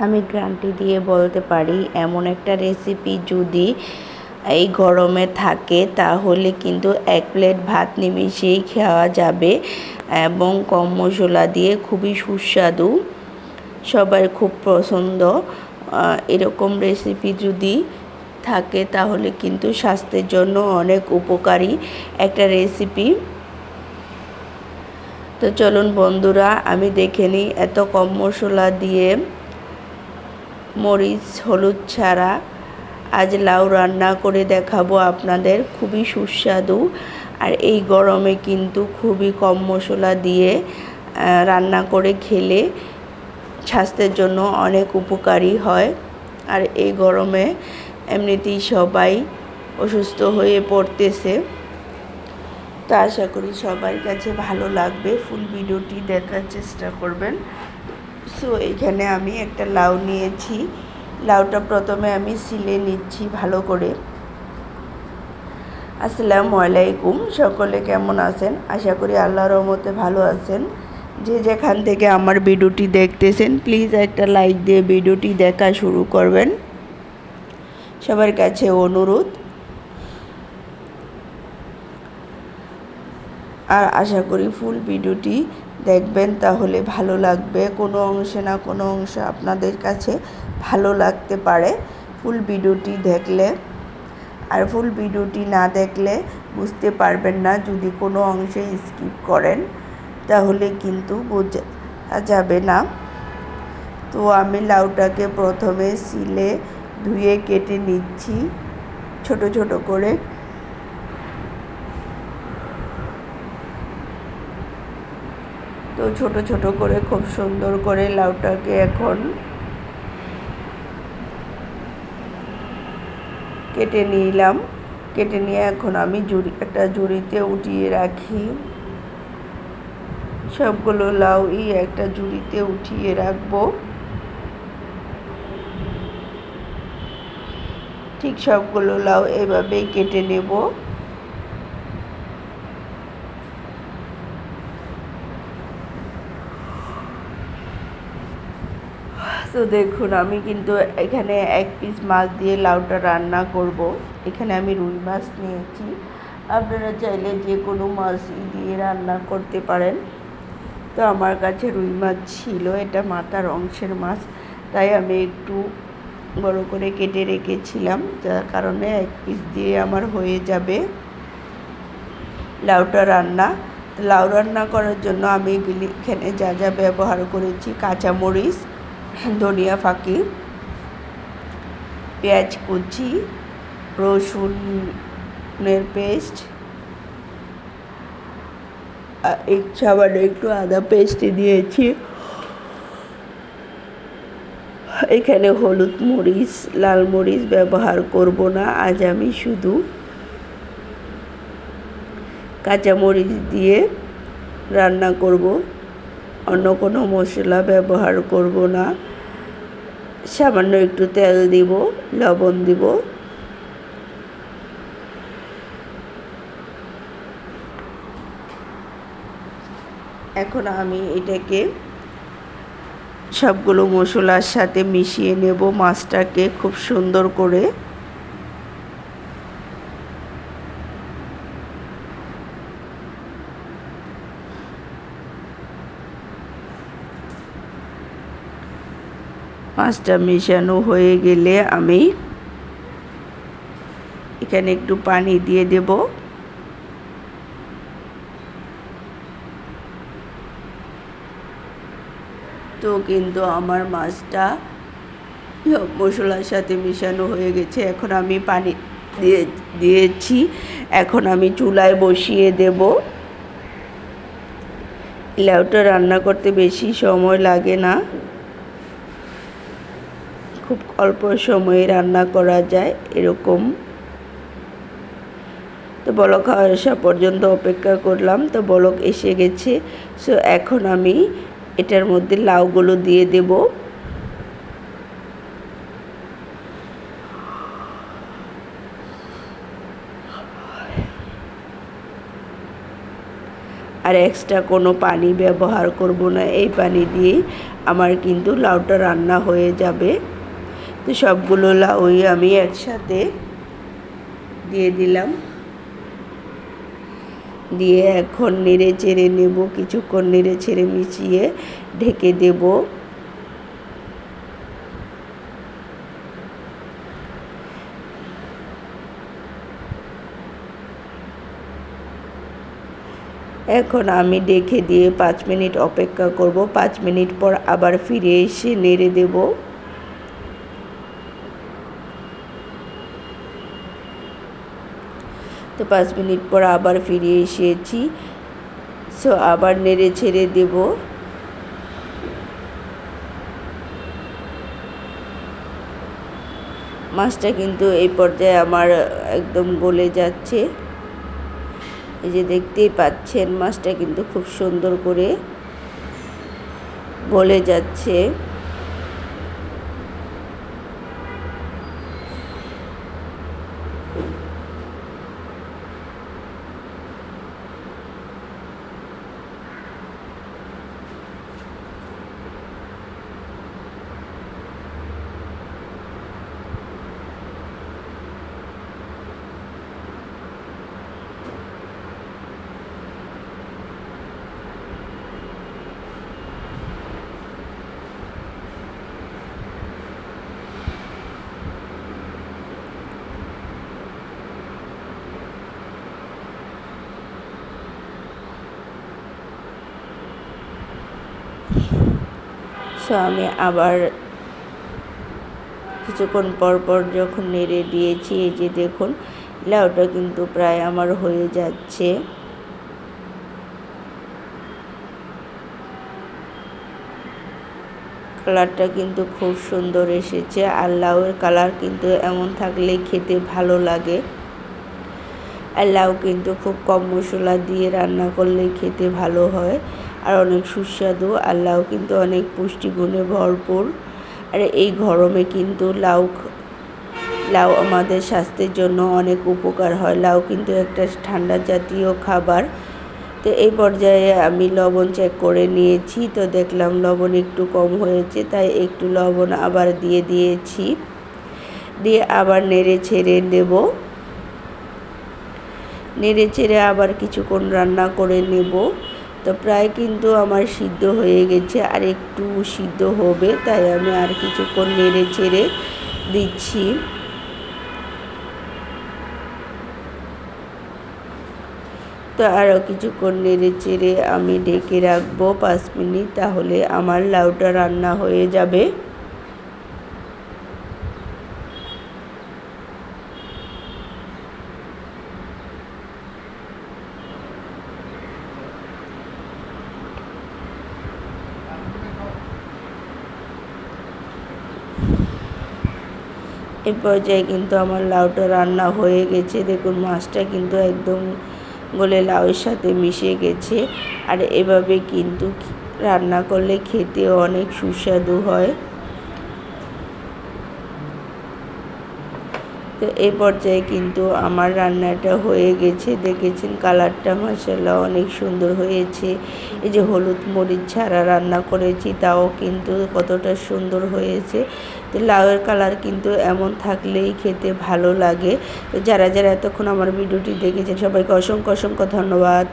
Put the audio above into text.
আমি গ্যারান্টি দিয়ে বলতে পারি এমন একটা রেসিপি যদি এই গরমে থাকে তাহলে কিন্তু 1 প্লেট ভাত নিমিষেই খাওয়া যাবে এবং কম মশলা দিয়ে খুবই সুস্বাদু, সবার খুব পছন্দ। এরকম রেসিপি যদি থাকে তাহলে কিন্তু স্বাস্থ্যের জন্য অনেক উপকারী একটা রেসিপি। তো চলুন বন্ধুরা, আমি দেখে নিই এত কম মশলা দিয়ে মরিচ হলুদ ছাড়া আজ লাউ রান্না করে দেখাবো আপনাদের, খুবই সুস্বাদু। আর এই গরমে কিন্তু খুবই কম মশলা দিয়ে রান্না করে খেলে স্বাস্থ্যের জন্য অনেক উপকারী হয়। আর এই গরমে এমনিতেই সবাই অসুস্থ হয়ে পড়তেছে, তো আশা করি সবার কাছে ভালো লাগবে। ফুল ভিডিওটি দেখার চেষ্টা করবেন। সো এখানে আমি একটা লাউ নিয়েছি, লাউটা প্রথমে আমি ছিলে নিচ্ছি ভালো করে। আসসালামু আলাইকুম, সকলে কেমন আছেন? আশা করি আল্লাহর রহমতে ভালো আছেন। যে যেখান থেকে আমার ভিডিওটি দেখতেছেন প্লিজ একটা লাইক দিয়ে ভিডিওটি দেখা শুরু করবেন, সবার কাছে অনুরোধ। আর আশা করি ফুল ভিডিওটি দেখবেন, তাহলে ভালো লাগবে। কোনো অংশে না কোনো অংশ আপনাদের কাছে ভালো লাগতে পারে ফুল ভিডিওটি দেখলে। আর ফুল ভিডিওটি না দেখলে বুঝতে পারবেন না, যদি কোনো অংশে স্কিপ করেন তাহলে কিন্তু বোঝা যাবে না। তো আমি লাউটাকে প্রথমে ছিলে ধুয়ে কেটে নিচ্ছি ছোট ছোট করে। তো ছোট ছোট করে খুব সুন্দর করে লাউটাকে এখন কেটে নিলাম। কেটে নিয়ে এখন আমি একটা ঝুড়িতে উঠিয়ে রাখি। সবগুলো লাউই একটা ঝুড়িতে উঠিয়ে রাখবো। ঠিক সবগুলো লাউ এভাবেই কেটে নেব। তো দেখুন, আমি কিন্তু এখানে 1 পিস মাছ দিয়ে লাউটা রান্না করব। এখানে আমি রুই মাছ নিয়েছি, আপনারা চাইলে যে কোনো মাছই দিয়ে রান্না করতে পারেন। তো আমার কাছে রুই মাছ ছিল, এটা মাথার অংশের মাছ, তাই আমি একটু বড় করে কেটে রেখেছিলাম, যার কারণে 1 পিস দিয়ে আমার হয়ে যাবে লাউটা রান্না। লাউ রান্না করার জন্য আমি এখানে যা যা ব্যবহার করেছি: কাঁচামরিচ, ধনিয়া ফাঁকি, পেঁয়াজ কুচি, রসুনের পেস্ট, সামান্য একটু আদা পেস্ট দিয়েছি। এখানে হলুদ মরিচ লাল মরিচ ব্যবহার করব না, আজ আমি শুধু কাঁচামরিচ দিয়ে রান্না করব, অন্য কোনো মশলা ব্যবহার করব না। সামান্য একটু তেল দিব, লবণ দিব। এখন আমি এটাকে সবগুলো মশলার সাথে মিশিয়ে নেব মাছটাকে খুব সুন্দর করে। মাছটা মেশানো হয়ে গেলে আমি এখানে একটু পানি দিয়ে দেব। তো কিন্তু আমার মাছটা মশলার সাথে মেশানো হয়ে গেছে। এখন আমি পানি দিয়েছি, এখন আমি চুলায় বসিয়ে দেব। লাউটা রান্না করতে বেশি সময় লাগে না, খুব অল্প সময়ে রান্না করা যায় এরকম। তো বলক আসা পর্যন্ত অপেক্ষা করলাম, তো বলক এসে গেছে। সো এখন আমি এটার মধ্যে লাউগুলো দিয়ে দেব। আর এক্সট্রা কোনো পানি ব্যবহার করব না। এই পানি দিয়েই আমার কিন্তু লাউটা রান্না হয়ে যাবে। তো সবগুলো লাউই আমি একসাথে দিয়ে দিলাম, দিয়ে এখন নেড়ে চেড়ে নেব, কিছুক্ষণ নেড়ে চেড়ে মিশিয়ে ঢেকে দেব। এখন আমি ঢেকে দিয়ে 5 মিনিট অপেক্ষা করব। 5 মিনিট পর আবার ফিরে এসে নেড়ে দেব। তো 5 মিনিট পর আবার ফিরে এসেছি। সো আবার নেড়ে ছেড়ে দেব। মাছটা কিন্তু এই পর্যায়ে আমার একদম গলে যাচ্ছে। এই যে দেখতেই পাচ্ছেন মাছটা কিন্তু খুব সুন্দর করে গলে যাচ্ছে। সো আমি আবার কিছুক্ষণ পর পর যখন নেড়ে দিয়েছি, এই যে দেখুন লাউটা কিন্তু প্রায় আমার হয়ে যাচ্ছে। কালারটা কিন্তু খুব সুন্দর এসেছে। আর লাউয়ের কালার কিন্তু এমন থাকলেই খেতে ভালো লাগে। আর লাউ কিন্তু খুব কম মশলা দিয়ে রান্না করলে খেতে ভালো হয় আর অনেক সুস্বাদু। আর লাউ কিন্তু অনেক পুষ্টিগুণে ভরপুর। আর এই গরমে কিন্তু লাউ আমাদের স্বাস্থ্যের জন্য অনেক উপকার হয়। লাউ কিন্তু একটা ঠান্ডা জাতীয় খাবার। তো এই পর্যায়ে আমি লবণ চেক করে নিয়েছি। তো দেখলাম লবণ একটু কম হয়েছে, তাই একটু লবণ আবার দিয়ে দিয়েছি। দিয়ে আবার নেড়ে ছেড়ে দেব। নেড়ে চেড়ে আবার কিছুক্ষণ রান্না করে নেব। তো প্রায় কিন্তু আমার সিদ্ধ হয়ে গেছে, আর একটু সিদ্ধ হবে, তাই আমি আর কিছুক্ষণ নেড়ে চেড়ে দিচ্ছি। তো আরও কিছুক্ষণ নেড়ে চেড়ে আমি ঢেকে রাখবো 5 মিনিট, তাহলে আমার লাউটা রান্না হয়ে যাবে। এই পর্যায়ে কিন্তু আমার লাউটা রান্না হয়ে গেছে। দেখুন মাছটা কিন্তু একদম গলে লাউয়ের সাথে মিশে গেছে। আর এভাবে কিন্তু রান্না করলে খেতে অনেক সুস্বাদু হয়। তো এই পর্যায়ে কিন্তু আমার রান্নাটা হয়ে গেছে। দেখেছেন কালারটা মাশাআল্লাহ অনেক সুন্দর হয়েছে। এই যে হলুদ মরিচ ছাড়া রান্না করেছি, তাও কিন্তু কতটা সুন্দর হয়েছে। তো লাউয়ের কালার কিন্তু এমন থাকলেই খেতে ভালো লাগে। তো যারা যারা এতক্ষণ আমার ভিডিওটি দেখেছেন সবাইকে অসংখ্য অসংখ্য ধন্যবাদ।